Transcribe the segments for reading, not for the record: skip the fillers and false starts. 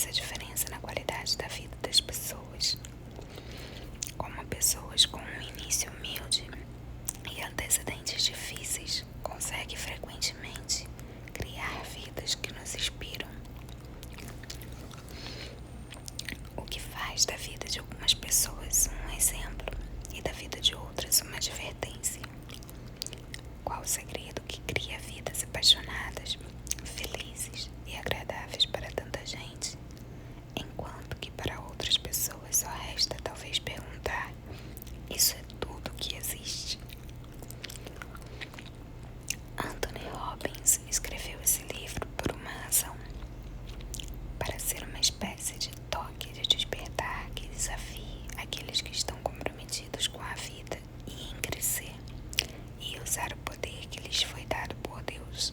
faz a diferença na qualidade da vida das pessoas. Como pessoas com um início humilde e antecedentes difíceis conseguem frequentemente criar vidas que nos inspiram. O que faz da vida de algumas pessoas um exemplo e da vida de outras uma advertência. Qual o segredo que cria vidas apaixonadas, felizes e agradáveis para tanta gente, enquanto que para outras pessoas só resta talvez perguntar: isso é tudo que existe? Anthony Robbins escreveu esse livro por uma razão, para ser uma espécie de toque de despertar que desafie aqueles que estão comprometidos com a vida e em crescer e usar o poder que lhes foi dado por Deus.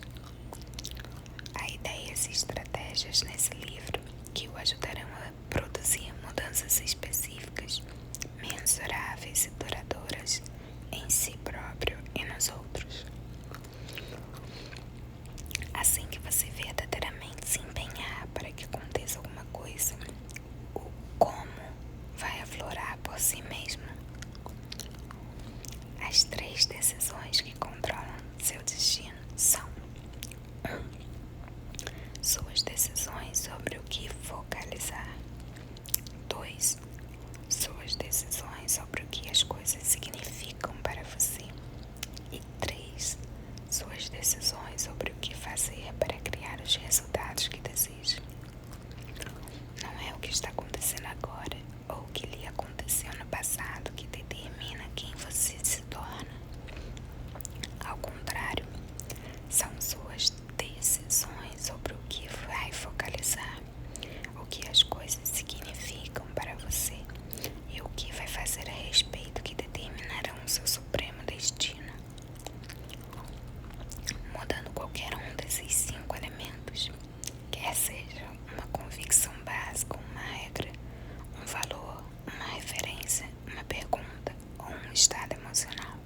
Há ideias e estratégias nesse livro que o ajudarão a produzir mudanças específicas, mensuráveis e duradouras em si próprio e nos outros. Assim que você verdadeiramente se empenhar para que aconteça alguma coisa, o como vai aflorar por si mesmo. As 3 decisões que controlam seu destino são: 1. Suas decisões sobre o que focalizar. 2. Suas decisões sobre o que as coisas significam para você. E 3. Suas decisões sobre o que fazer para criar os resultados que deseja. Não é o que está acontecendo agora ou o que lhe aconteceu no passado que determina quem você se torna. Ao contrário, são suas decisões sobre o que vai focalizar, o que as coisas significam para você e o que vai fazer a respeito que determinarão o seu supremo destino. Mudando qualquer um desses 5 elementos, quer seja uma convicção básica, uma regra, um valor, uma referência, uma pergunta ou um estado emocional,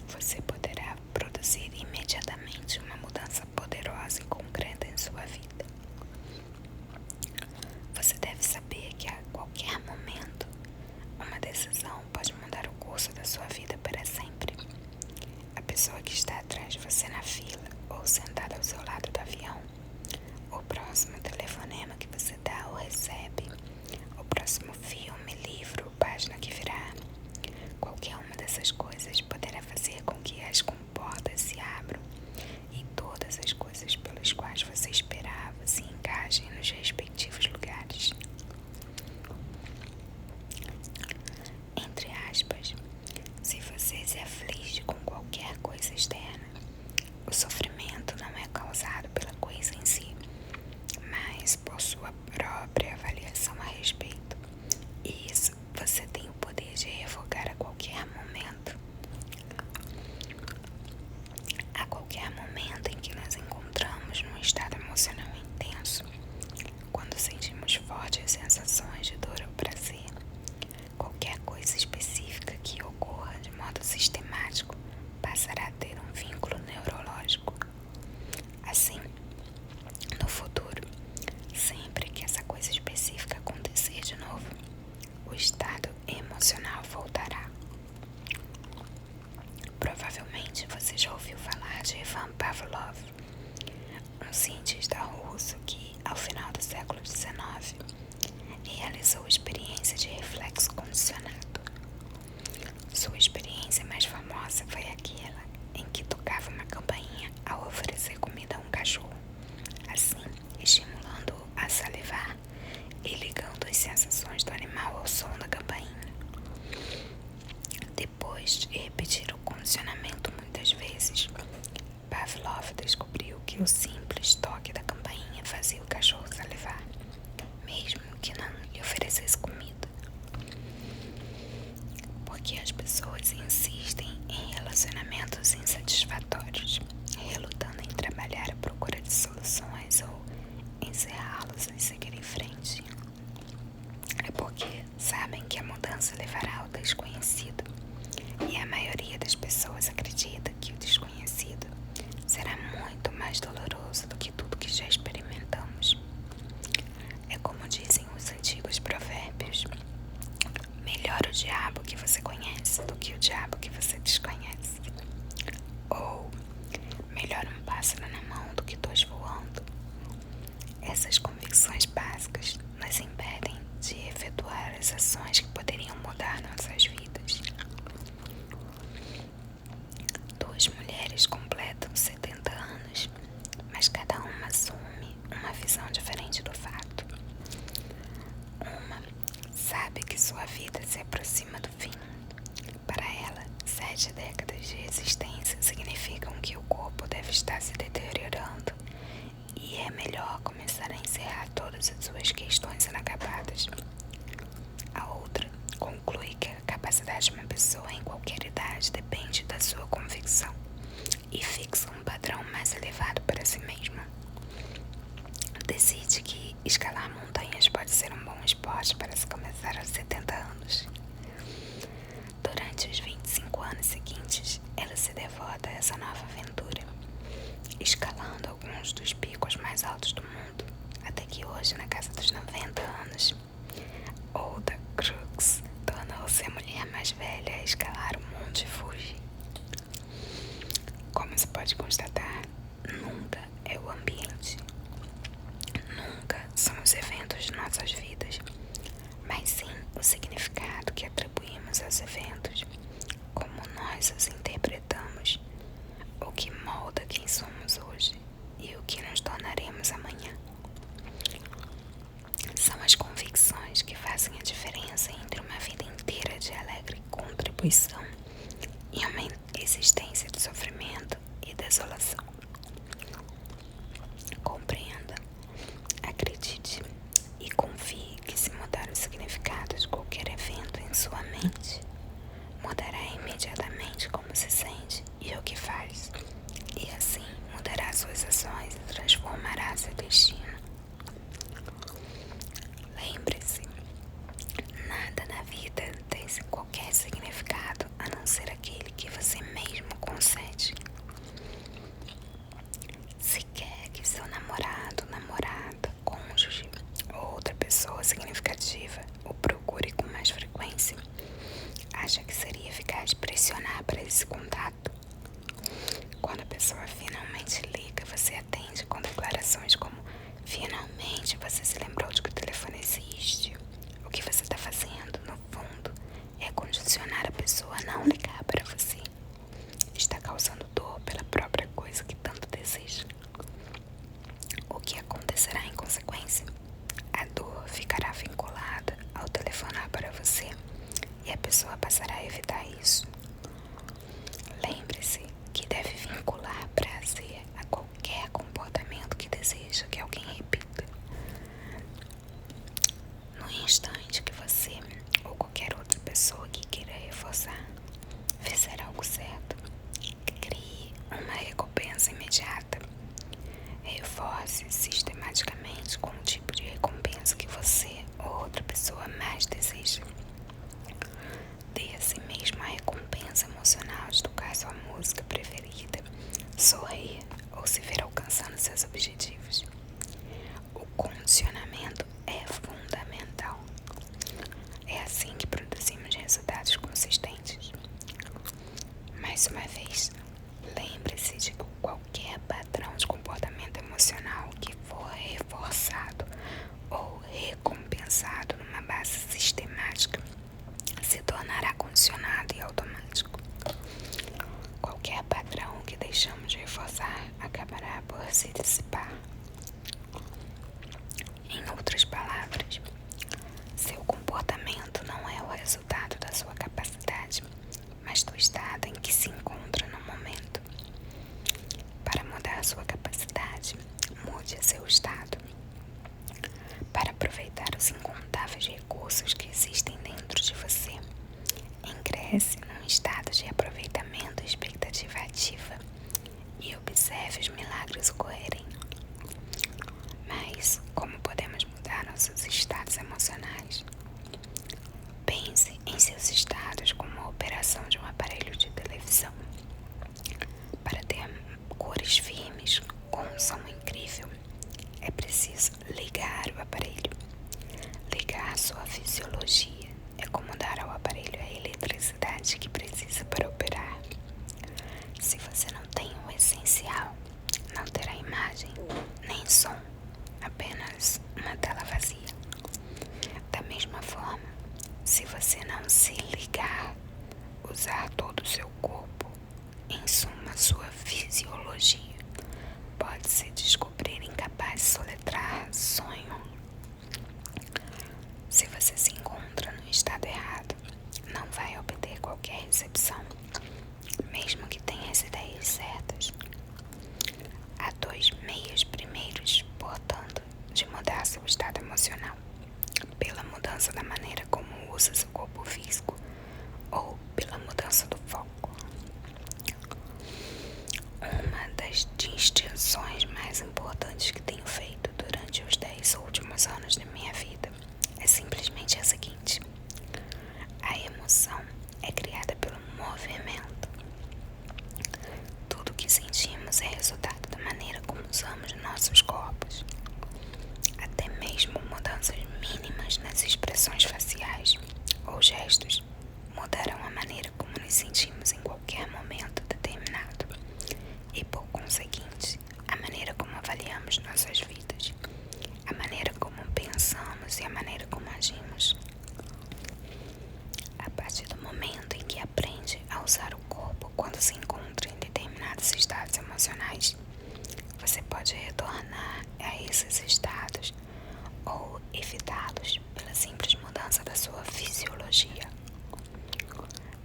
você poderá produzir imediatamente uma mudança poderosa e concreta em sua vida. Você deve saber que a qualquer momento, uma decisão pode mudar o curso da sua vida para sempre. A pessoa que está atrás de você na fila ou sentada ao seu lado do avião, o próximo telefonema que você dá ou recebe, o próximo filme, livro ou página que virá, qualquer uma dessas coisas poderá fazer com que as comportas se abram e todas as coisas pelas quais você esperava se encaixem nos respectivos lugares. Entre aspas, se você se aflige com qualquer coisa externa, o sofrimento não é causado pela coisa em si, mas por sua própria avaliação a respeito. E isso você tem o poder de revogar a qualquer momento. A qualquer momento em que nos encontramos num estado emocional intenso, quando sentimos fortes sensações de dor ou prazer, qualquer coisa específica que ocorra de modo sistemático passará a ter um vínculo neurológico. Assim, no futuro, sempre que essa coisa específica acontecer de novo, o estado emocional voltará. Provavelmente você já ouviu falar de Ivan Pavlov, um cientista russo que, ao final do século XIX, realizou experiência de reflexo condicionado. Sua experiência mais famosa foi aquela em que tocava uma campainha ao oferecer comida a um cachorro, assim estimulando-o a salivar e ligando as sensações do animal ao som da campainha. Depois de repetir o condicionamento muitas vezes, Pavlov descobriu que o simples toque da campainha fazia o cachorro salivar, mesmo que não lhe oferecesse comida. Porque as pessoas insistem em relacionamentos insatisfatórios, relutando em trabalhar à procura de soluções ou encerrá-los e seguir em frente. É porque sabem que a mudança levará ao desconhecido, e a maioria das pessoas acredita que o desconhecido será muito mais doloroso do que tudo que já experimentamos. É essa nova aventura, escalando alguns dos picos mais altos do mundo, até que hoje, na casa dos 90 anos, Oda Crux tornou-se a mulher mais velha a escalar o Monte Fuji. Como se pode constatar, nunca é o ambiente, nunca são os eventos de nossas vidas, mas sim o significado que atribuímos aos eventos, como nós os interpretamos, o que molda quem somos hoje e o que nos tornaremos amanhã. São as convicções que fazem a diferença entre uma vida inteira de alegre contribuição e uma existência de sofrimento e desolação. Compreenda, acredite e confie que se mudar o significado de qualquer evento em sua mente, mudará imediatamente como se sente e o que faz, e assim mudará suas ações e transformará seu destino. Lembre-se, nada na vida tem qualquer significado a não ser aquele que você mesmo concede. Se quer que seu namorado, namorada, cônjuge ou outra pessoa significativa o procure com mais frequência, acha que seria eficaz pressionar para esse contato? Quando a pessoa finalmente liga, você atende com declarações como: finalmente você se lembrou de que o telefone existe. O que você está fazendo, no fundo, é condicionar a pessoa a não ligar para você. Está causando dor pela própria coisa que tanto deseja. O que acontecerá em consequência? A dor ficará vinculada ao telefonar para você e a pessoa passará a evitar isso. Lembre-se que deve vincular prazer a qualquer comportamento que deseja que alguém repita. No instante que você ou qualquer outra pessoa que queira reforçar fizer algo certo, crie uma recompensa imediata. Reforce sistematicamente com o tipo de recompensa que você ou outra pessoa mais deseja. Dê a si mesmo a recompensa emocional de tocar sua música preferida, sorrir ou se ver alcançando seus objetivos. O condicionamento é fundamental. É assim que produzimos resultados consistentes. Mais uma vez, lembre-se de que qualquer padrão de comportamento emocional que for reforçado ou recompensado numa base sistemática se tornará condicionado e automático. Qualquer padrão que deixamos de reforçar acabará por se dissipar. Em outras palavras, seu comportamento não é o resultado da sua capacidade, mas do estado em que se encontra no momento. Para mudar sua capacidade, mude seu estado. Para aproveitar os incontáveis recursos que existem dentro de você, ingresse num estado de aproveitamento e expectativa ativa e observe os milagres ocorrerem. Mas como podemos mudar nossos estados emocionais? Pense em seus estados como a operação de um aparelho de televisão. Para ter cores firmes com um som incrível, é preciso ligar o aparelho. Ligar sua fisiologia é como dar ao aparelho a eletricidade que precisa para operar. Se você não tem o essencial, não terá imagem nem som, apenas uma tela vazia. Da mesma forma, se você não se ligar, usar todo o seu corpo, em suma sua fisiologia, pode se descobrir incapaz de soletrar sonho. Se você se encontra no estado errado, não vai obter qualquer recepção, mesmo que tenha as ideias certas. Há dois meios primeiros, portanto, de mudar seu estado emocional: pela mudança da maneira como usa seu corpo físico ou pela mudança do foco. Uma das usamos nossos corpos. Até mesmo mudanças mínimas nas expressões faciais ou gestos mudarão a maneira como nos sentimos em qualquer momento determinado e, por conseguinte, a maneira como avaliamos nossas vidas, a maneira como pensamos e a maneira como agimos. A partir do momento em que aprende a usar o corpo quando se encontra em determinados estados emocionais, você pode retornar a esses estados ou evitá-los pela simples mudança da sua fisiologia.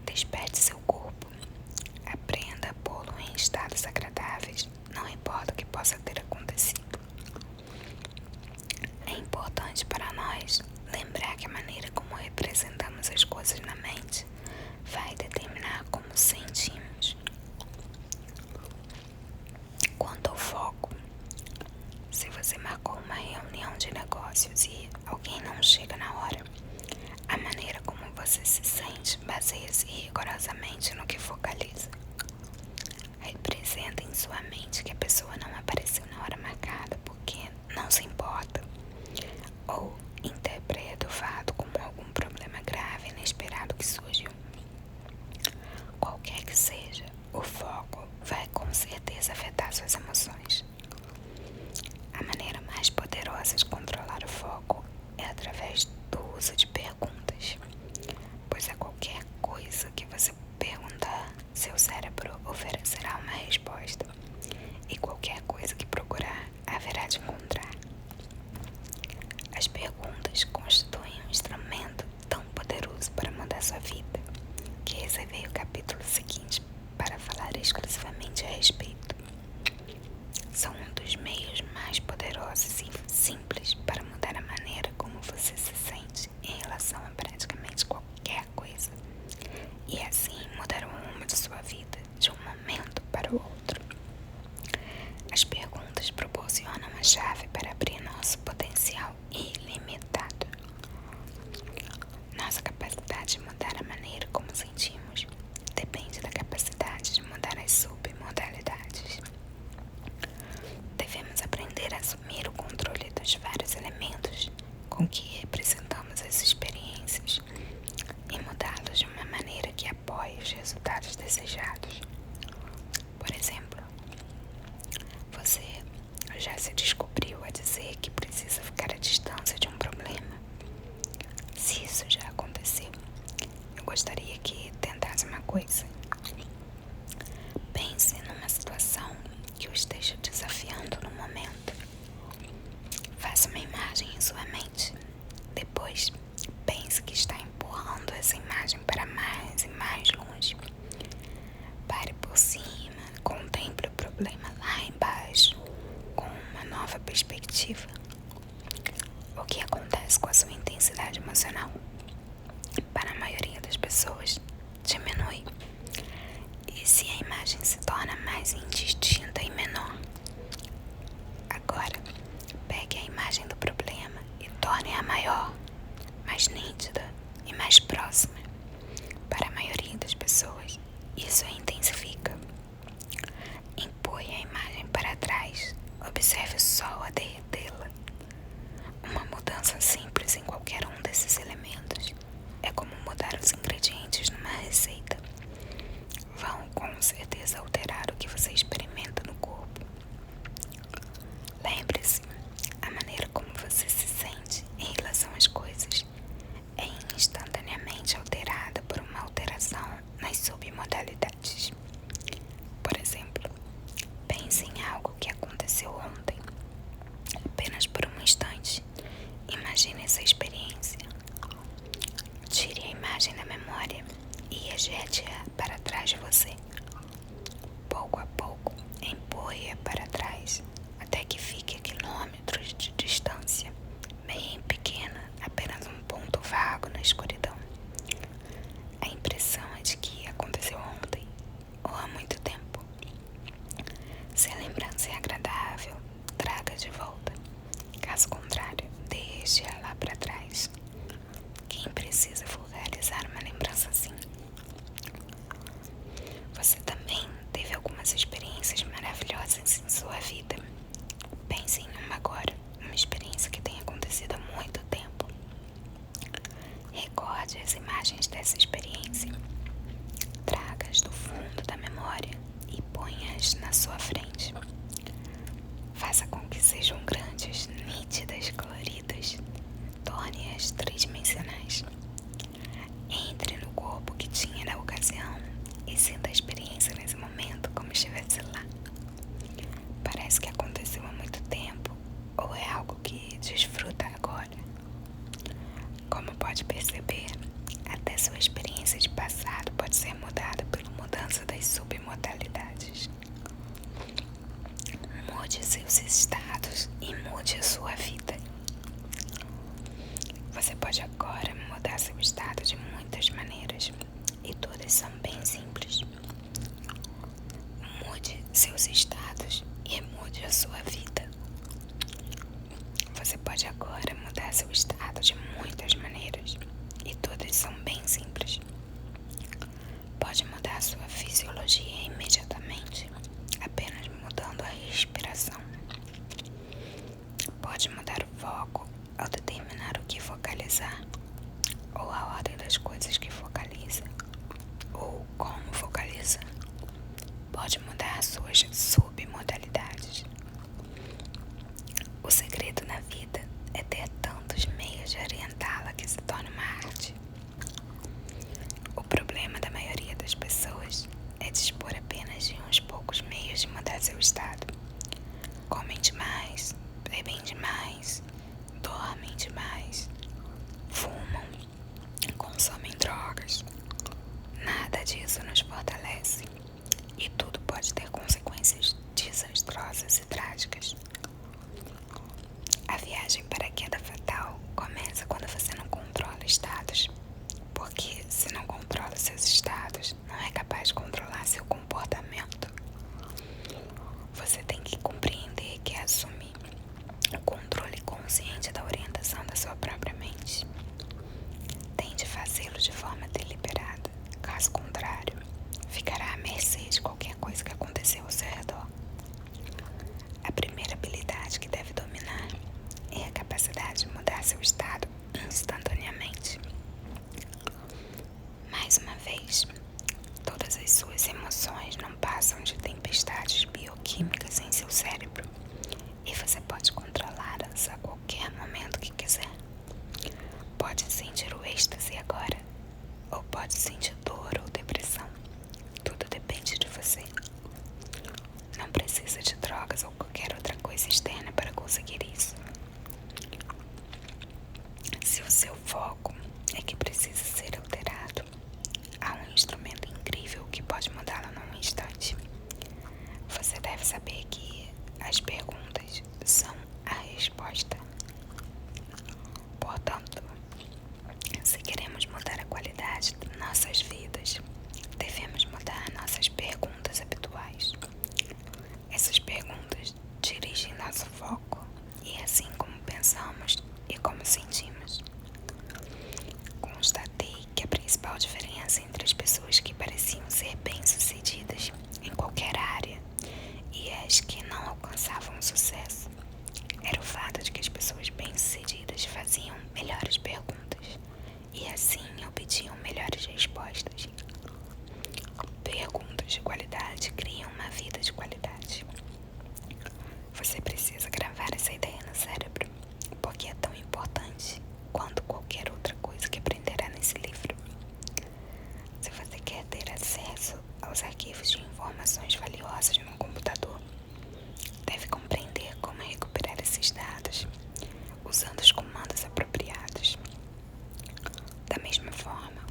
Desperte seu corpo, aprenda a pô-lo em estados agradáveis, não importa o que possa ter acontecido. É importante para nós lembrar que a maneira como representamos as coisas na mente vai determinar como sentimos. Quanto ao foco, se você marcou uma reunião de negócios e alguém não chega na hora, a maneira como você se sente baseia-se rigorosamente no que focaliza. Representa em sua mente que a pessoa não apareceu na hora marcada porque não se importa, ou interpreta o fato como algum problema grave e inesperado que surgiu. Qualquer que seja, o foco vai com certeza afetar suas emoções. A maneira mais poderosa de controlar o foco é através do uso de perguntas, pois a qualquer coisa que você perguntar, seu cérebro oferecerá uma resposta, e qualquer coisa que procurar, haverá de encontrar. As perguntas constituem um instrumento tão poderoso para mudar sua vida, que reservei o capítulo seguinte para falar exclusivamente a respeito. São um dos meios mais poderosos e simples para mudar a maneira como você se sente em relação a praticamente qualquer coisa, e assim mudar o rumo de sua vida de um momento para o outro. As perguntas proporcionam a chave para abrir nosso potencial ilimitado. Nossa capacidade de mudar a maneira como sentimos depende da capacidade de mudar as submodalidades. Devemos aprender a assumir o controle dos vários elementos com que representamos as experiências e mudá-los de uma maneira que apoie os resultados desejados. Por exemplo, você já se descobriu a dizer que precisa ficar à distância de um problema? Se isso já aconteceu, eu gostaria que tentasse uma coisa. Pense numa situação que o esteja desafiando no momento. Faça uma imagem em sua mente. Depois, pense que está empurrando essa imagem para mais e mais longe. Pare por cima, contemple o problema lá embaixo, com uma nova perspectiva. O que acontece com a sua intensidade emocional? Para a maioria das pessoas, diminui. E se a imagem se torna mais indistinta e menor? Agora, pegue a imagem do problema e torne-a maior, mais nítida e mais próxima. Para a maioria das pessoas, isso a intensifica. Empurre a imagem para trás, observe o sol a derretê-la. Uma mudança simples em qualquer um desses elementos é como mudar os ingredientes numa receita. Vão com certeza alterar o que você experimenta no corpo. Lembre-se, a maneira como você se sente em relação às coisas é instantaneamente alterada por uma alteração nas submodalidades. Por exemplo, pense em algo que aconteceu ontem. coisa que aconteceu há muito tempo ou é algo que desfruta agora? Como pode perceber, até sua experiência de passado pode ser mudada pela mudança das submodalidades. Mude seus estados e mude a sua vida. Você pode agora mudar seu estado de muitas maneiras e todas são bem simples. Mude seus estados e mude a sua vida. Você pode agora mudar seu estado de muitas maneiras e todas são bem simples. Pode mudar sua fisiologia imediatamente, apenas mudando a respiração. Pode mudar o foco ao determinar o que focalizar, ou a ordem das coisas que focaliza, ou como focaliza. Pode mudar suas submodalidades. O segredo na vida é ter tantos meios de orientá-la que se torna uma arte. O problema da maioria das pessoas é dispor apenas de uns poucos meios de mudar seu estado. Comem demais, bebem demais, dormem demais, fumam, consomem drogas. Nada disso nos fortalece e tudo pode ter consequências desastrosas e trágicas. A viagem para a queda fatal começa quando você não controla estados, porque se não controla seus estados, não é capaz de controlar seu comportamento. Você tem que compreender que é assumir o controle consciente da orientação da sua própria mente. Tente fazê-lo de forma deliberada, caso contrário, ficará à mercê de qualquer coisa que acontecer ao seu redor. A primeira habilidade que deve dominar é a capacidade de mudar seu estado instantaneamente. Mais uma vez, todas as suas emoções não passam de tempestades bioquímicas em seu cérebro e você pode controlá-las a qualquer momento que quiser. Pode sentir o êxtase agora, ou pode sentir dor ou depressão. Tudo depende de você. Não precisa de drogas ou qualquer outra coisa externa para conseguir isso. Se o seu foco é que precisa ser alterado, há um instrumento incrível que pode mudá-lo num instante. Você deve saber que as perguntas são a resposta. Portanto, se queremos mudar a qualidade de nossas vidas, devemos mudar nossas perguntas habituais. Essas perguntas dirigem nosso foco e assim como pensamos e como sentimos. Constatei que a principal diferença entre as pessoas que pareciam ser bem-sucedidas em qualquer área e as que não alcançavam sucesso era o fato de que as pessoas bem-sucedidas faziam melhores perguntas e assim obtinham melhores respostas. Perguntas de qualidade criam uma vida de qualidade. Você precisa gravar essa ideia no cérebro, porque é tão importante quanto qualquer outra coisa que aprenderá nesse livro. Se você quer ter acesso aos arquivos de informações valiosas no computador, deve compreender como recuperar esses dados usando os comandos apropriados. Da mesma forma,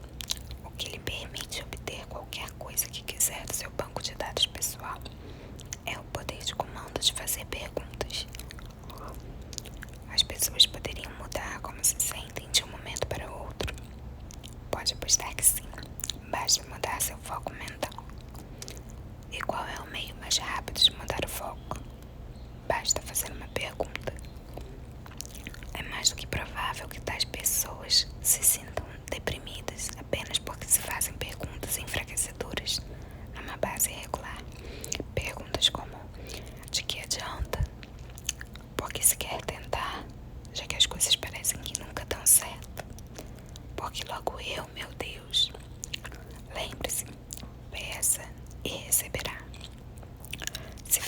o que lhe permite obter qualquer coisa que quiser do seu banco de dados pessoal é o poder de comando de fazer perguntas. As pessoas poderiam mudar como se sentem de um momento para o outro. Pode apostar que sim, basta mudar seu foco mental. E qual é o meio mais rápido de mudar o foco? Basta fazer uma pergunta. É mais do que provável que tais pessoas se sintam deprimidas apenas porque se fazem perguntas enfraquecedoras numa base regular. Perguntas como: de que adianta? Por que se quer tentar, já que as coisas parecem que nunca dão certo? Porque logo eu, meu Deus. Lembre-se, peça e receberá. Se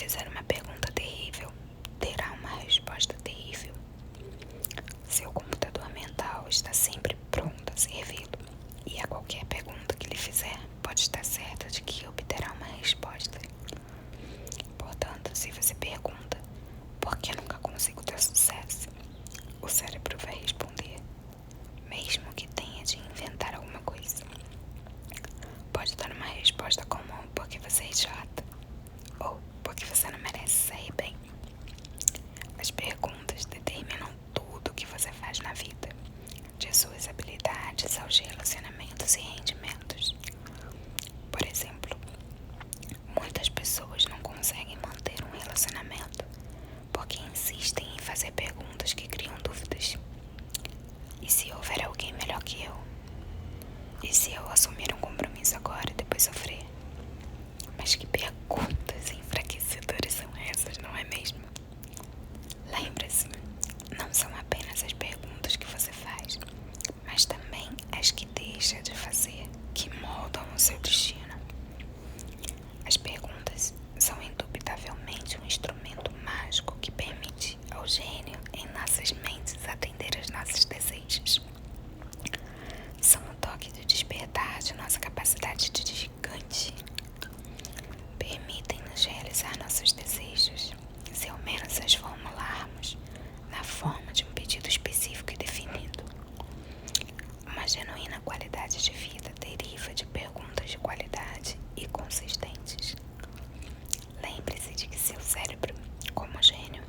de que seu cérebro, como gênio,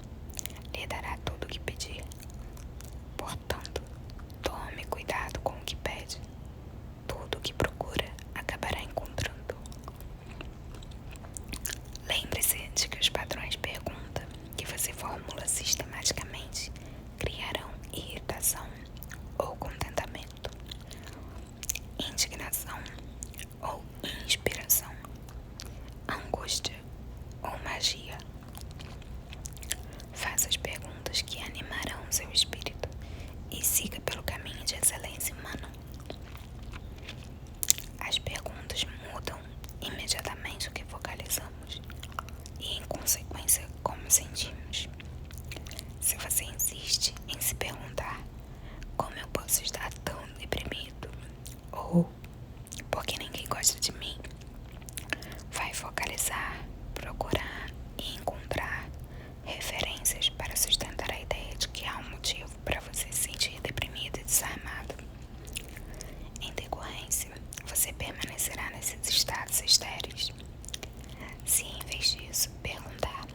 lhe dará tudo o que pedir. Portanto, tome cuidado com o que pede. Tudo o que procura acabará encontrando. Lembre-se de que os padrões de pergunta que você formula sistematicamente criarão irritação ou contentamento, indignação ou inspiração, angústia ou magia. Faça as perguntas que animarão seu espírito e siga pelo caminho de excelência humana. As perguntas mudam imediatamente o que focalizamos e, em consequência, como sentimos. Se você insiste em se perguntar como eu posso estar tão deprimido ou por que ninguém gosta de mim, vai focalizar, procurar e encontrar referências para sustentar a ideia de que há um motivo para você se sentir deprimido e desarmado. Em decorrência, você permanecerá nesses estados estéreis. Se em vez disso perguntar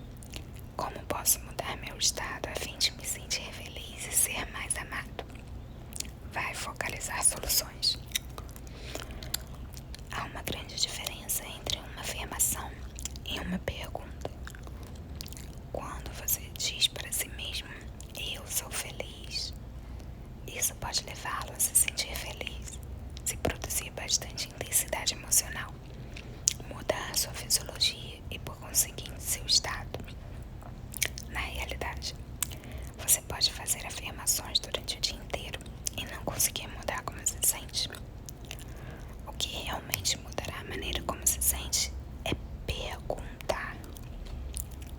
como posso mudar meu estado a fim de me sentir feliz e ser mais amado, vai focalizar soluções. Há uma grande diferença entre uma afirmação e uma pergunta. Quando você diz para si mesmo, eu sou feliz, isso pode levá-lo a se sentir feliz, se produzir bastante intensidade emocional, mudar sua fisiologia e, por conseguinte, seu estado. Na realidade, você pode fazer afirmações durante o dia inteiro e não conseguir mudar como se sente. O que realmente mudará a maneira como se sente é perguntar: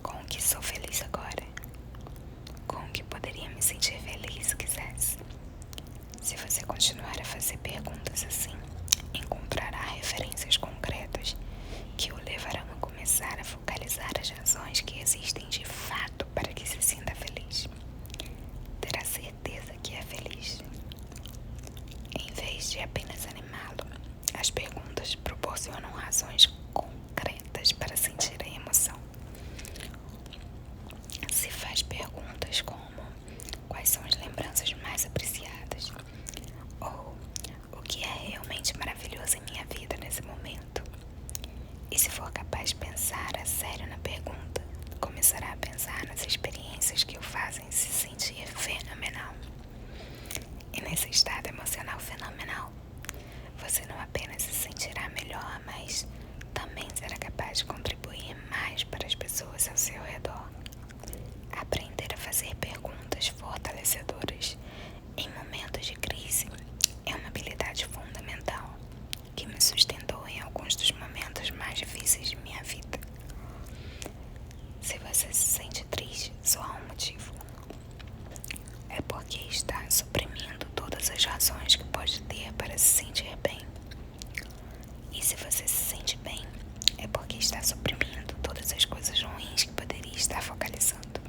com o que sou feliz agora? Com o que poderia me sentir feliz se quisesse? Se você continuar a fazer perguntas assim, encontrará referências concretas que o levarão a começar a focalizar as razões que existem de fato para que se sinta feliz. Terá certeza que é feliz. Em vez de apenas animá-lo, as perguntas proporcionam razões concretas para sentir a emoção. Se faz perguntas como: quais são as lembranças mais apreciadas? Ou o que é realmente maravilhoso em minha vida nesse momento? E se for capaz de pensar a sério na pergunta, começará a pensar nas experiências que o fazem se sentir fenomenal. E nesse estado emocional fenomenal, você não apenas se sentirá melhor, mas também será capaz de contribuir mais para as pessoas ao seu redor. Aprender a fazer perguntas fortalecedoras em momentos de crise é uma habilidade fundamental que me sustentou em alguns dos momentos mais difíceis de minha vida. Se você se sente triste, só há um motivo. É porque está suprimindo todas as razões que pode ter para se sentir bem. E se você se sente bem, é porque está suprimindo todas as coisas ruins que poderia estar focalizando.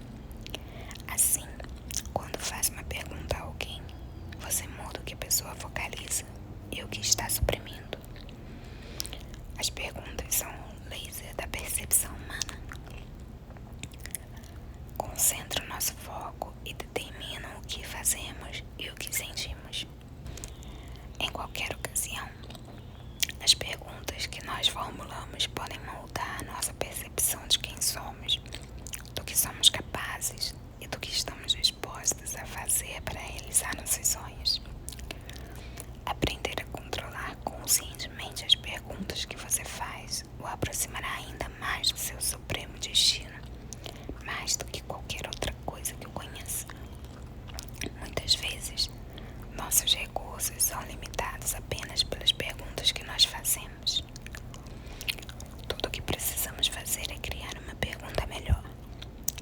Assim, quando faz uma pergunta a alguém, você muda o que a pessoa focaliza e o que está suprimindo. As perguntas são o laser da percepção humana. Concentram nosso foco e determinam o que fazemos e o que sentimos. Em qualquer ocasião, as perguntas que nós formulamos podem moldar a nossa percepção de quem somos, do que somos capazes e do que estamos dispostos a fazer para realizar nossos sonhos. Aprender a controlar conscientemente as perguntas que você faz o aproximará ainda mais do seu supremo destino, mais do que qualquer outra coisa que eu conheça. Muitas vezes, nossos recursos são limitados apenas pelas perguntas que nós fazemos. Tudo o que precisamos fazer é criar uma pergunta melhor,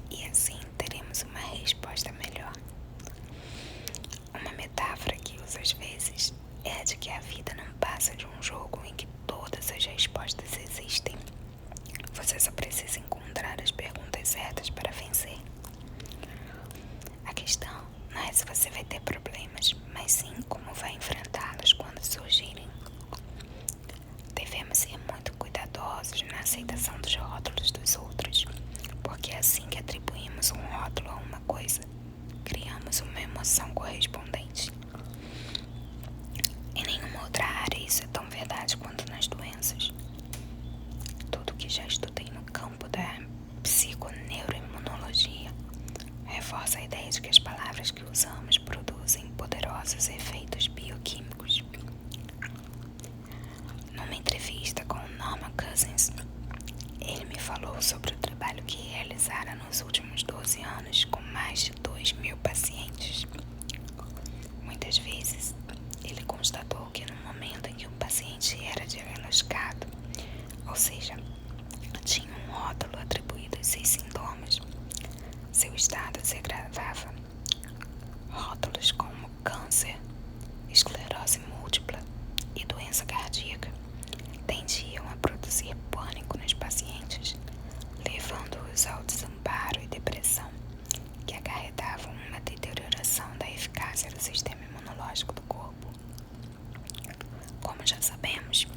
e assim teremos uma resposta melhor. Uma metáfora que uso às vezes é a de que a vida não passa de um jogo em que todas as respostas existem. Você só precisa encontrar as perguntas certas para vencer. A questão não é se você vai ter problemas, mas sim como vai enfrentá-los quando surgirem. Devemos ser muito cuidadosos na aceitação dos rótulos dos outros, que assim que atribuímos um rótulo a uma coisa, criamos uma emoção correspondente. Em nenhuma outra área isso é tão verdade quanto nas doenças. Tudo que já estudei no campo da psiconeuroimunologia reforça a ideia de que as palavras que usamos produzem poderosos efeitos bioquímicos. Numa entrevista com Norman Cousins, ele me falou sobre o trabalho que realizara nos últimos 12 anos com mais de 2.000 pacientes. Muitas vezes, ele constatou que no momento em que o paciente era diagnosticado, ou seja, tinha um rótulo atribuído aos seus sintomas, seu estado se agravava. Rótulos como câncer, esclerose múltipla e doença cardíaca tendiam a produzir pânico nos pacientes, levando-os ao desamparo e depressão, que acarretavam uma deterioração da eficácia do sistema imunológico do corpo. Como já sabemos,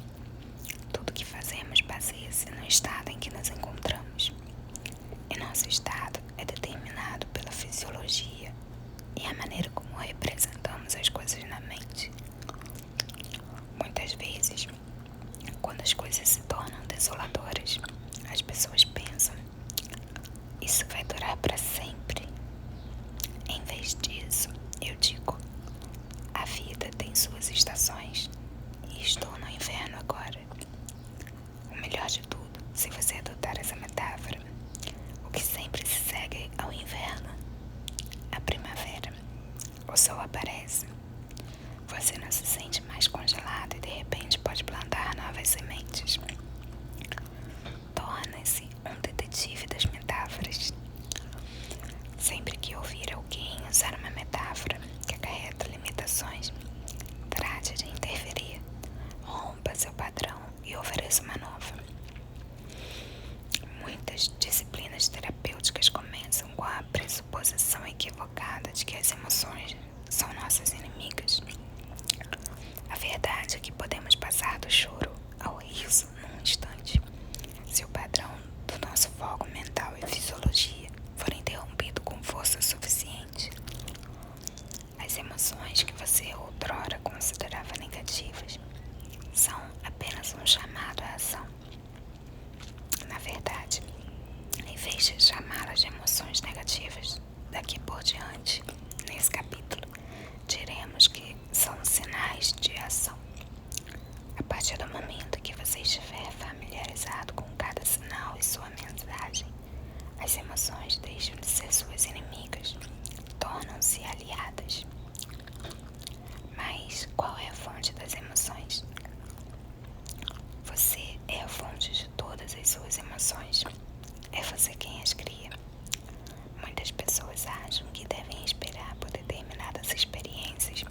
tudo que fazemos baseia-se no estado em que nos encontramos, e nosso estado é determinado pela fisiologia e a maneira como representamos as coisas na mente. Muitas vezes, quando as coisas se tornam desoladoras, as pessoas pensam: isso vai durar para sempre. Em vez disso, eu digo: a vida tem suas estações e estou no inverno agora. O melhor de tudo, se você adotar essa metáfora, o que sempre se segue ao inverno, a primavera, o sol aparece. Você não se sente mais congelado e de repente pode plantar novas sementes. Torna-se um detetive das metáforas. Sempre que ouvir alguém usar uma metáfora que acarreta limitações, trate de interferir, rompa seu padrão e ofereça uma nova. Muitas disciplinas terapêuticas começam com a pressuposição equivocada de que as emoções são nossas inimigas. A verdade é que podemos passar do choro ao riso num instante, se o padrão do nosso foco mental e fisiologia for interrompido com força suficiente. As emoções que você outrora considerava negativas são apenas um chamado à ação. Na verdade, em vez de chamá-las de emoções negativas, daqui por diante, nesse capítulo, diremos que são sinais de ação. A partir do momento que você estiver familiarizado com cada sinal e sua mensagem, as emoções deixam de ser suas inimigas, tornam-se aliadas. Mas qual é a fonte das emoções? Você é a fonte de todas as suas emoções. É você quem as cria. Muitas pessoas acham que devem esperar por determinadas experiências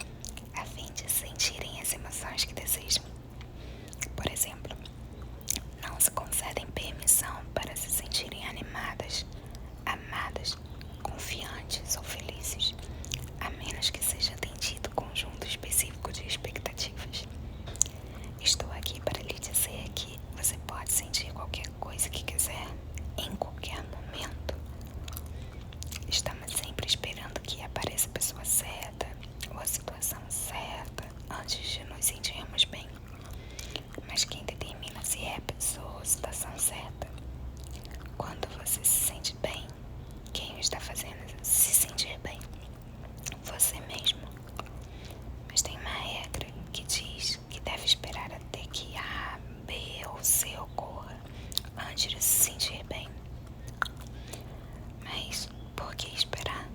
a fim de sentirem as emoções que desejam. Por exemplo, não se concedem permissão para se sentirem animadas, amadas, confiantes ou felizes, a menos que seja atendido conjunto específico de expectativas. Estou aqui para lhe dizer que você pode sentir qualquer coisa que quiser, em qualquer momento. Estamos sempre esperando que apareça a pessoa certa ou a situação certa antes de nos sentirmos bem. Mas quem determina se é a pessoa ou a situação certa? Quando você se sente bem, quem o está fazendo se sentir bem? Você mesmo. Mas tem uma regra que diz que deve esperar até que A, B ou C ocorra antes de se sentir bem. Mas por que esperar?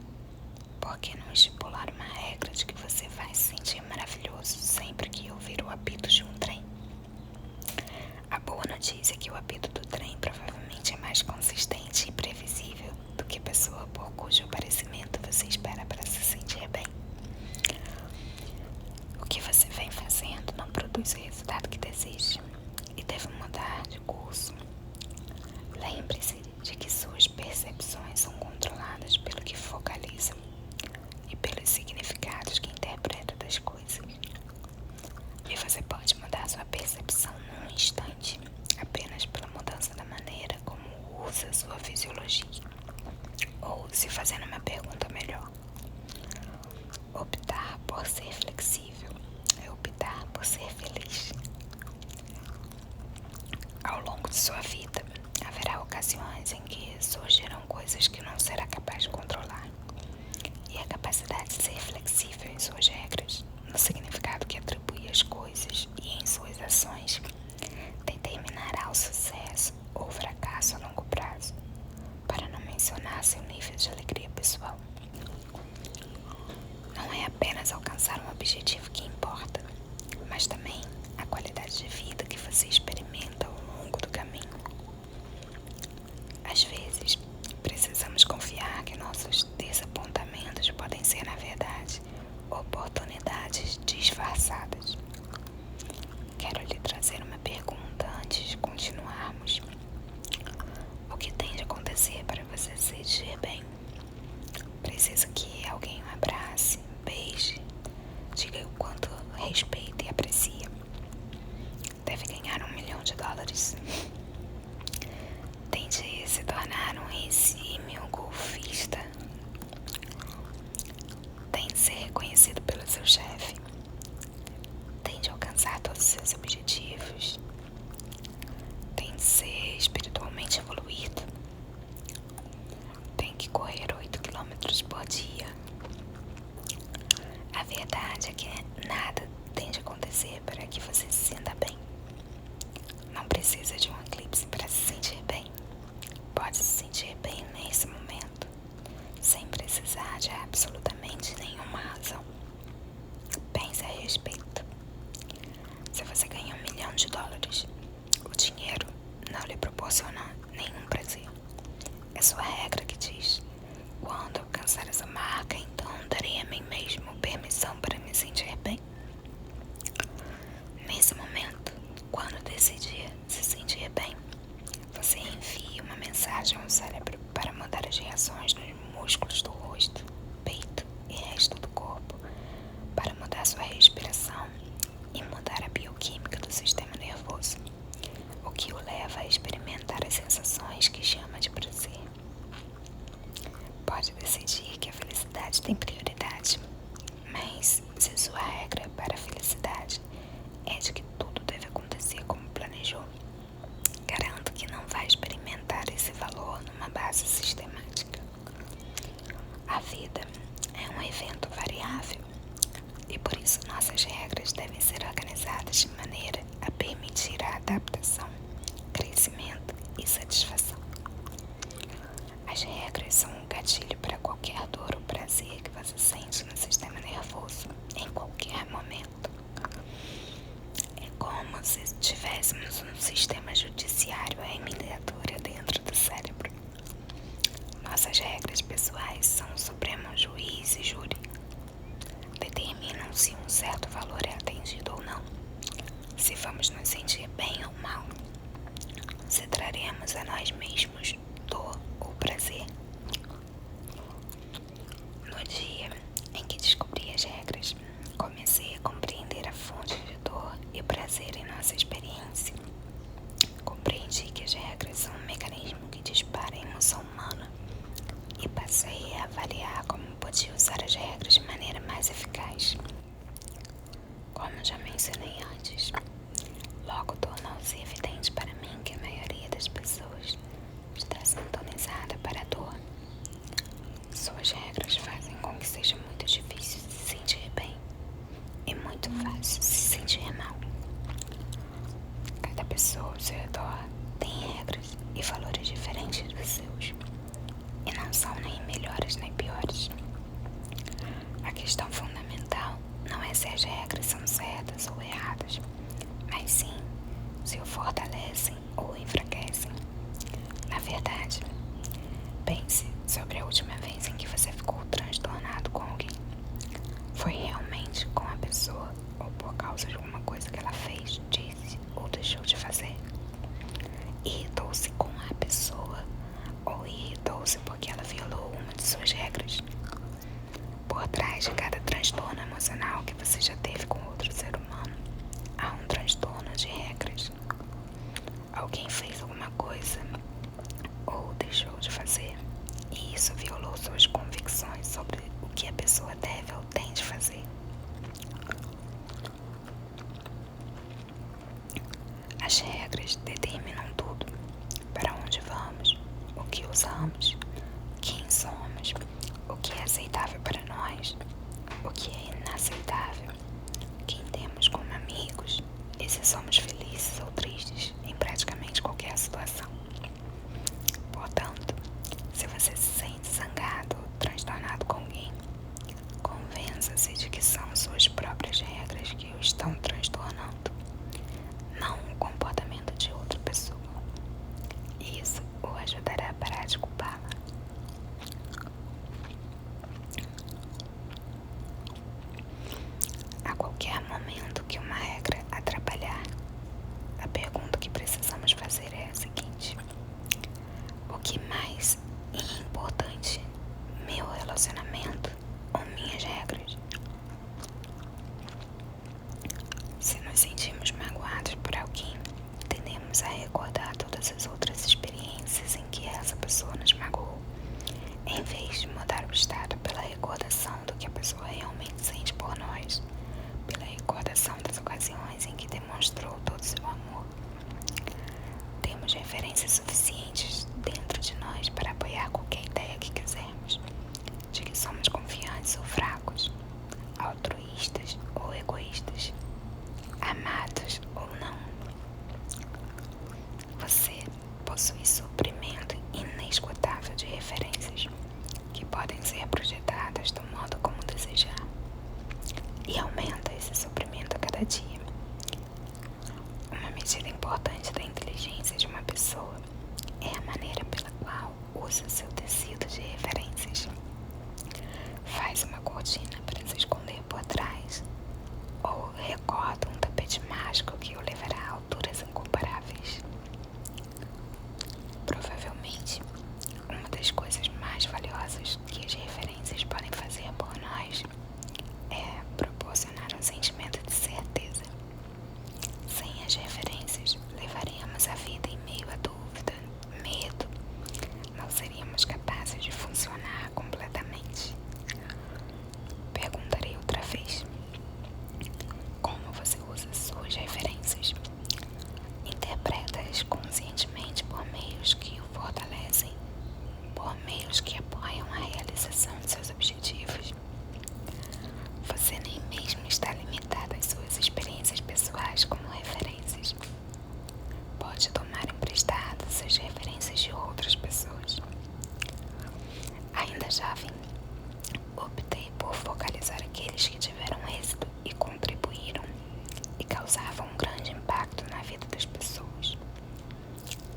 Por que não estipular uma regra de que você vai se sentir maravilhoso sempre que ouvir o apito de um trem? A boa notícia é que o apito do trem provavelmente é mais consistente e previsível do que a pessoa por cujo aparecimento você espera para se sentir bem. O que você vem fazendo não produz o resultado que deseja e deve mudar de curso. Lembre-se de que suas percepções são controladas pelo que focaliza e pelos significados que interpreta das coisas. E você pode mudar sua percepção num instante, apenas pela mudança da maneira como usa sua fisiologia. se fazendo uma pergunta melhor. Optar por ser flexível é optar por ser feliz. Ao longo de sua vida, haverá ocasiões em que surgirão coisas que não será capaz de controlar. E a capacidade de ser flexível em suas regras, no significado que atribui às coisas e em suas ações, determinará o sucesso ou fracasso a longo prazo, para não mencionar seu nível de alegria pessoal. Não é apenas alcançar um objetivo que importa, mas também a qualidade de vida que você experimenta ao longo do caminho. Às vezes, precisamos confiar que nossos desapontamentos podem ser, na verdade, oportunidades disfarçadas. Quero lhe trazer uma pergunta antes de continuarmos. O que tem de acontecer para você se sentir bem? Precisa que alguém o abrace, beije, diga o quanto respeita e aprecia. Deve ganhar $1 milhão. Tem de se tornar um exímio golfista. Tem de ser reconhecido pelo seu chefe. Tem de alcançar todos os seus objetivos. Tem de ser espiritualmente evoluído. Tem que correr 8 km por dia. A verdade é que nada tem de acontecer para que você se sinta bem. Não precisa de um eclipse para se sentir bem. Pode se sentir bem nesse momento, sem precisar de absolutamente nenhuma razão. Pense a respeito. Se você ganha $1 milhão, o dinheiro não lhe proporciona nenhum prazer. É sua regra que diz: quando alcançar essa marca, então darei a mim mesmo permissão para me sentir bem. Nesse momento, quando decidir se sentir bem, você envia uma mensagem ao cérebro para mudar as reações nos músculos do rosto, peito e resto do corpo, para mudar sua respiração e mudar a bioquímica do sistema nervoso, o que o leva a experimentar as sensações que chama de prazer. Pode decidir que a felicidade tem prioridade, mas se sua regra para a felicidade é de que tudo deve acontecer como planejou, garanto que não vai experimentar esse valor numa base sistemática. A vida é um evento variável e por isso nossas regras devem ser organizadas de maneira a permitir a adaptação, crescimento e satisfação. As regras são um gatilho para qualquer dor ou prazer que você sente no sistema nervoso em qualquer momento. É como se tivéssemos um sistema judiciário em miniatura dentro do cérebro. Nossas regras pessoais são o supremo juiz e júri. Determinam se um certo valor é atendido ou não, se vamos nos sentir bem ou mal, se traremos a nós mesmos dor ou prazer. No dia em que descobri as regras, comecei a compreender a fonte de dor e prazer em nossa experiência. Compreendi que as regras são um mecanismo que dispara a emoção humana e passei a avaliar como podia usar as regras de maneira mais eficaz. Como já mencionei antes, logo tornou-se evidente para mim que a maioria das pessoas está sintonizada para a dor. Suas regras fazem com que seja muito difícil se sentir bem e muito fácil se sentir mal. Cada pessoa ao seu redor tem regras e valores diferentes dos seus, e não são nem melhores nem piores. A questão fundamental não é se as regras são certas ou erradas, mas sim se o fortalecem ou enfraquecem. se somos felizes ou tristes em praticamente qualquer situação. Portanto, se você se sente zangado ou transtornado com alguém, convença-se de que são suas próprias regras que o estão transtornando, não o comportamento de outra pessoa. Isso o ajudará a parar de culpá-la. A qualquer momento que uma regra atrapalhar, a pergunta que precisamos fazer é a seguinte: o que mais é importante, meu relacionamento ou minhas regras? Se nos sentimos magoados por alguém, tendemos a recordar todas as outras experiências em que essa pessoa nos magoou, em vez de mudar o estado pela recordação do que a pessoa realmente sente por nós, pela recordação das ocasiões em que demonstrou todo o seu amor. Temos referências suficientes dentro de nós para apoiar qualquer ideia que quisermos, de que somos confiantes ou fracos, altruístas ou egoístas, amados ou não. Você possui suprimento inesgotável de referências que podem ser projetadas do modo como desejar, e aumenta esse suprimento a cada dia. Uma medida importante da inteligência de uma pessoa é a maneira pela qual usa seu tecido de referências. Faz uma cortina para se esconder por trás, ou recorda um tapete mágico que o levará a alturas incomparáveis. Provavelmente, uma das coisas mais valiosas que as referências podem fazer por nós é proporcionar um sentimento de certeza. Sem as referências, levaríamos a vida em meio a dúvida, medo. Não seríamos capazes de funcionar completamente. Perguntarei outra vez: como você usa suas referências? Interpreta-as conscientemente por meios que o fortalecem, por meios que apoiam a realização de seus objetivos. Você nem mesmo está limitado às suas experiências pessoais como referências. Pode tomar emprestadas as referências de outras pessoas. Ainda jovem, optei por focalizar aqueles que tiveram êxito e contribuíram e causavam um grande impacto na vida das pessoas.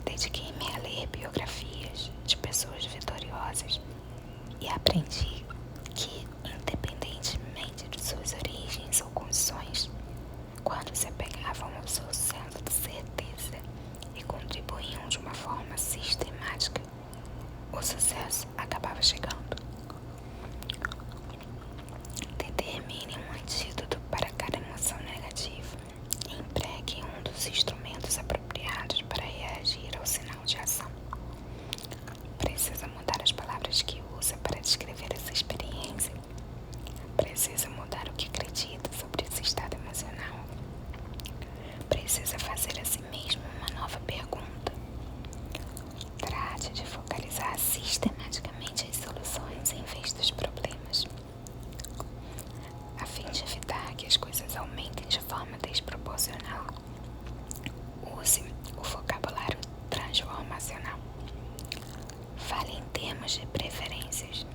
Dediquei-me a ler biografias de pessoas vitoriosas e aprendi que, independentemente de suas origens ou condições, quando se apegavam ao seu senso de certeza e contribuíam de uma forma sistemática, o sucesso acabava chegando. Determine um antídoto para cada emoção negativa e empregue um dos instrumentos apropriados para reagir ao sinal de ação. Precisa mudar as palavras que usa para descrever essa experiência. Precisa mudar o que acredita sobre esse estado emocional. Precisa fazer a si mesmo uma nova pergunta. Trate de focalizar sistematicamente as soluções em vez dos problemas. A fim de evitar que as coisas aumentem de forma desproporcional, use o vocabulário transformacional. Fale em termos de preferências.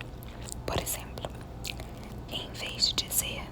Por exemplo, em vez de dizer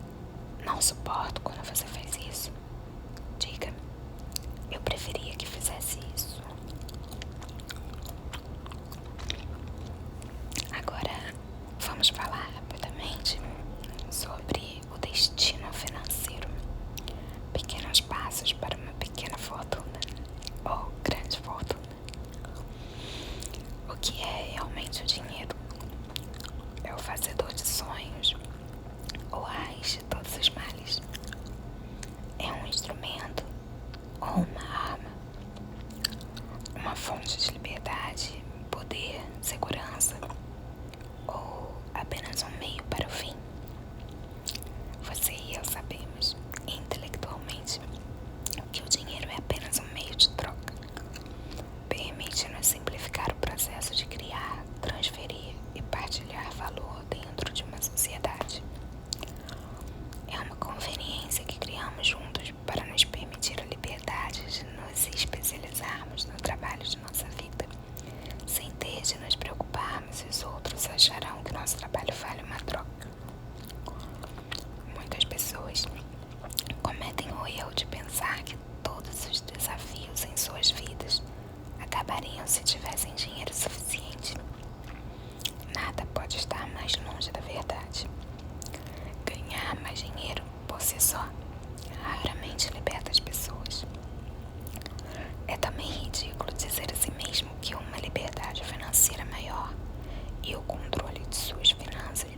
e o controle de suas finanças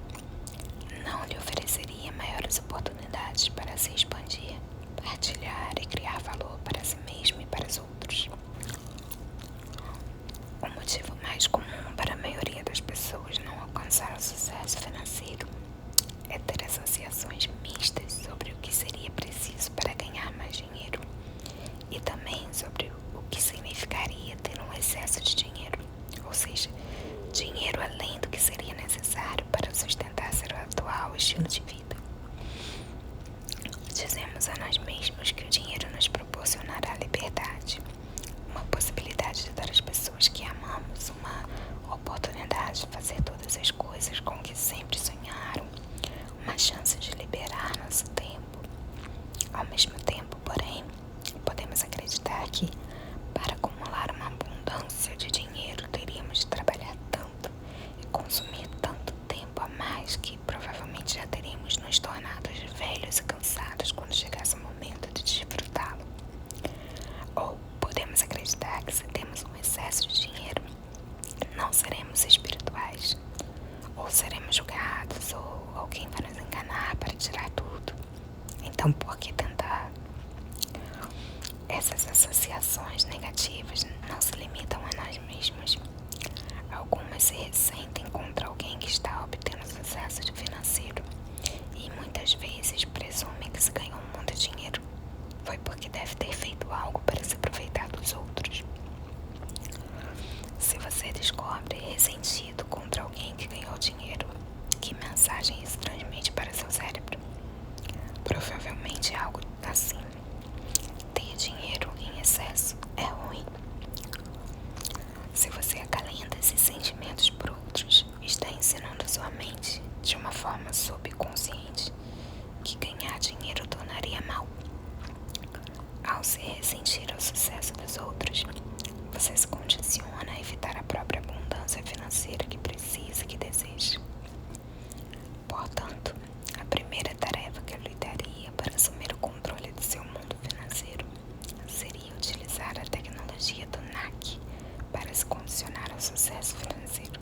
não lhe ofereceria maiores oportunidades para se expandir, partilhar e criar valor para si mesmo e para os outros. O motivo mais comum para a maioria das pessoas não alcançar o sucesso financeiro é ter associações mistas sobre o que seria preciso para ganhar mais dinheiro e também sobre o que significaria ter um excesso de dinheiro, ou seja, dinheiro além do que seria necessário para sustentar seu atual estilo de vida. Dizemos a nós mesmos que o dinheiro nos proporcionará liberdade, uma possibilidade de dar às pessoas que amamos uma oportunidade de fazer todas as coisas com que sempre sonharam, uma chance de liberar nosso tempo. Ao mesmo tempo, porém, podemos acreditar que, para acumular uma abundância de dinheiro, teríamos de trabalhar tanto e consumir tanto tempo a mais que provavelmente já teríamos nos tornado velhos e cansados quando chegasse o momento de desfrutá-lo. Ou podemos acreditar que, se temos um excesso de dinheiro, não seremos espirituais, ou seremos julgados, ou alguém vai nos enganar para tirar tudo. Então, por que tentar? Essas associações negativas não se limitam a nós mesmos. Algumas se ressentem contra alguém que está obtendo sucesso financeiro e muitas vezes presumem que, se ganhou muito dinheiro, foi porque deve ter feito algo para se aproveitar dos outros. Se você descobre ressentido contra alguém que ganhou dinheiro, que mensagem isso transmite para seu cérebro? Provavelmente algo assim: ter dinheiro em excesso é ruim. Se você acalenta esses sentimentos por outros, está ensinando sua mente, de uma forma subconsciente, que ganhar dinheiro tornaria mal. Ao se ressentir ao sucesso dos outros, você se condiciona a evitar a própria abundância financeira que precisa e que deseja. Portanto, a primeira tarefa que eu lhe daria para assumir o controle do seu mundo financeiro seria utilizar a tecnologia do NAC para se condicionar ao sucesso financeiro.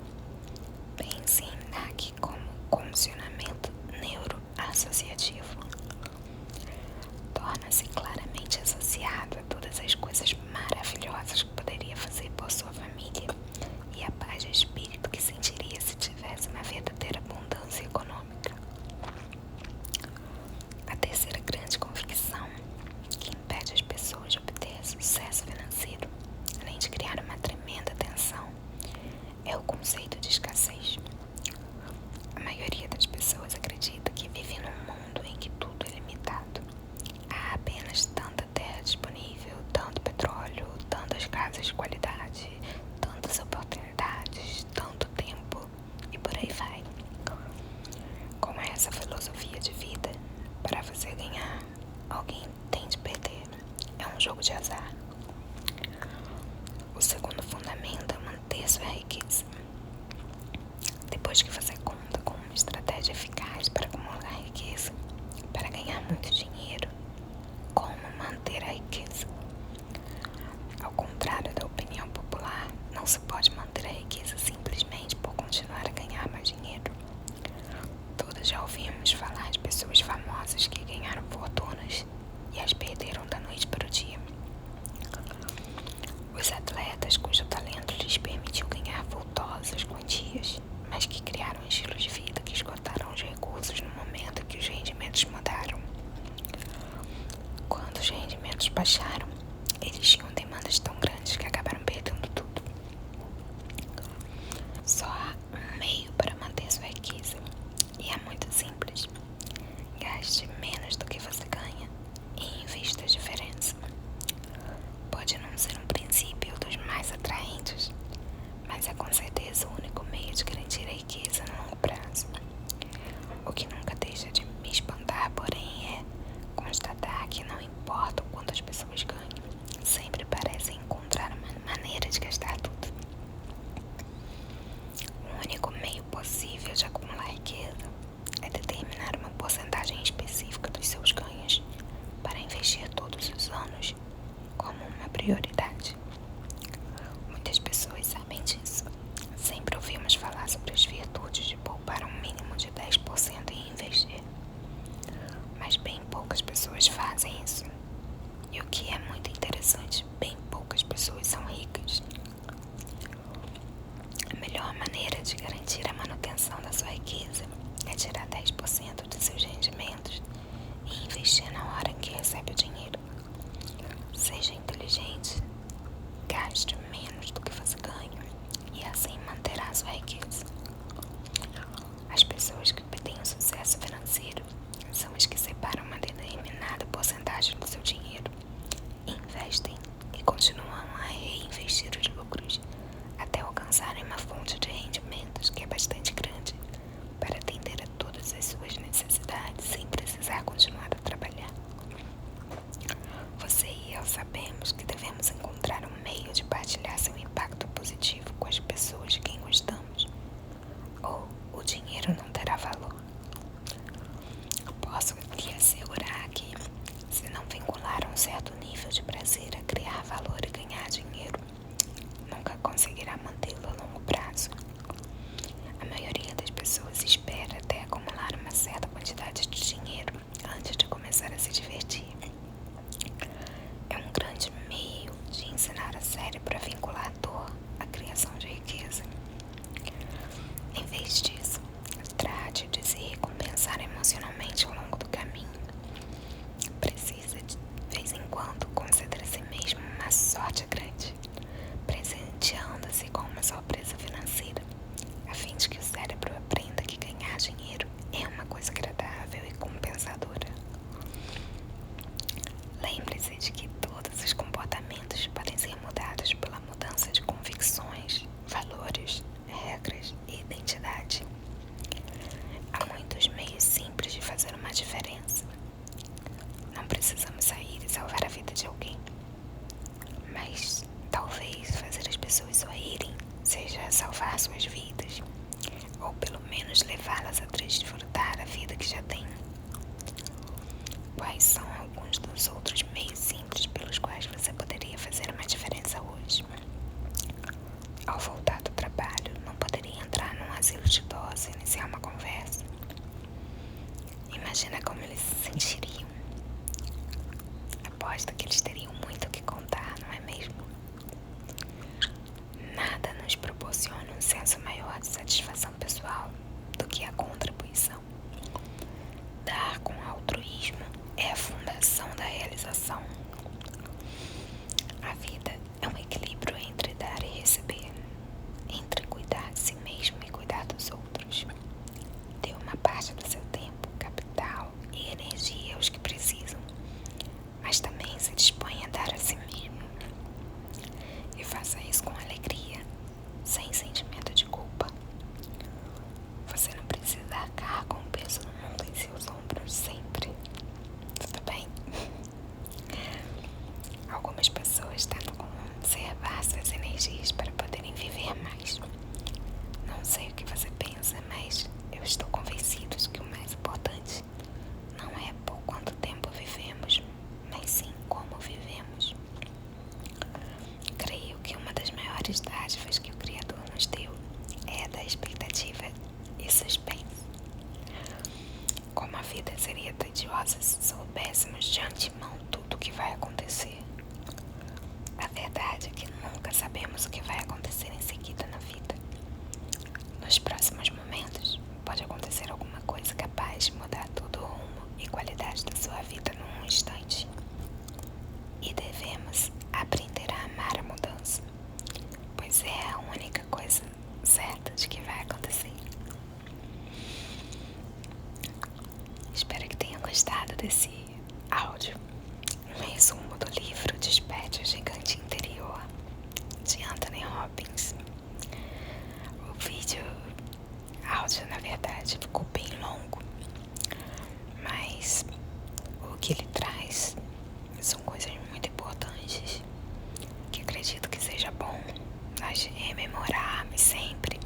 Pense em NAC como condicionamento neuroassociativo. Torna-se claramente associado a todas as coisas maravilhosas que poderia fazer por sua família e a paz de espírito que sentiria se tivesse uma verdadeira abundância econômica. A terceira grande convicção que impede as pessoas de obter sucesso financeiro, além de criar uma tremenda tensão, é o conceito de escassez. A maioria das pessoas acredita que vive num mundo em que tudo é limitado. Há apenas tanta terra disponível, tanto petróleo, tantas casas de qualidade, tantas oportunidades, tanto tempo e por aí vai. Com essa filosofia de vida, para você ganhar, alguém tem de perder. É um jogo de azar. O segundo fundamento é manter sua riqueza. Depois que você conta com uma estratégia eficaz para acumular riqueza, para ganhar muito dinheiro, como manter a riqueza? Ao contrário da opinião popular, não se pode manter a riqueza simplesmente por continuar a ganhar mais dinheiro. Todos já ouvimos falar de pessoas famosas que ganharam fortunas e as perderam da noite para o dia. Os atletas cujo talento lhes permitiu ganhar vultosas quantias, mas que criaram um estilo de vida que esgotaram os recursos no momento em que os rendimentos mudaram. Quando os rendimentos baixaram, eles tinham demandas tão grandes que acabaram perdendo tudo. Só há um meio para manter sua riqueza, e é muito simples. Gaste menos do que você ganha e invista a diferença. Pode não ser um princípio dos mais atraentes, vez disso, trate de se recompensar emocionalmente ao longo do caminho. Precisa de vez em quando conceder a si mesmo uma sorte grande, presenteando-se com uma surpresa financeira, a fim de que o cérebro aprenda que ganhar dinheiro é uma coisa agradável e compensadora. Lembre-se de que todos os comportamentos podem ser mudados pela mudança de convicções, valores, regras e identidade. Há muitos meios simples de fazer uma diferença. Não precisamos sair e salvar a vida de alguém, mas talvez fazer as pessoas sorrirem seja salvar suas vidas, ou pelo menos levá-las a desfrutar a vida que já têm. Quais são alguns dos outros meios simples pelos quais você poderia fazer uma diferença hoje? Ao voltar do trabalho, não poderia entrar num asilo de idosos e iniciar uma conversa? Imagina como eles se sentiriam. Aposto que eles teriam muito o que contar, não é mesmo? Nada nos proporciona um senso maior de satisfação pessoal do que a contribuição. Dar com altruísmo é a fundação da realização. A vida é um equilíbrio entre dar e receber, entre cuidar de si mesmo e cuidar dos outros. Dê uma parte do seu tempo, capital e energia aos que precisam, mas também se disponha a dar a si mesmo. E faça isso com alegria, sem sentimento de culpa. Você não precisa arcar com o peso do mundo em seus ombros sempre. Tudo bem? Algumas pessoas tentam conservar suas energias para poderem viver mais. Não sei o que você pensa, mas eu estou convencido de que o mais importante não é por quanto tempo vivemos, mas sim como vivemos. Creio que uma das maiores dádivas que o Criador nos deu é a da expectativa e suspense. Como a vida seria tediosa se soubéssemos de antemão tudo o que vai acontecer. A verdade é que nunca sabemos o que vai acontecer em seguida na vida. Nos próximos momentos, pode acontecer alguma coisa capaz de mudar todo o rumo e qualidade da sua vida num instante. E devemos aprender a amar a mudança, pois é a única coisa certa de que vai acontecer. Espero que tenham gostado desse áudio, um resumo do livro Desperte o Gigante Interior, de Anthony Robbins. O áudio, na verdade, ficou bem longo, mas o que ele traz são coisas muito importantes que acredito que seja bom nós rememorarmos sempre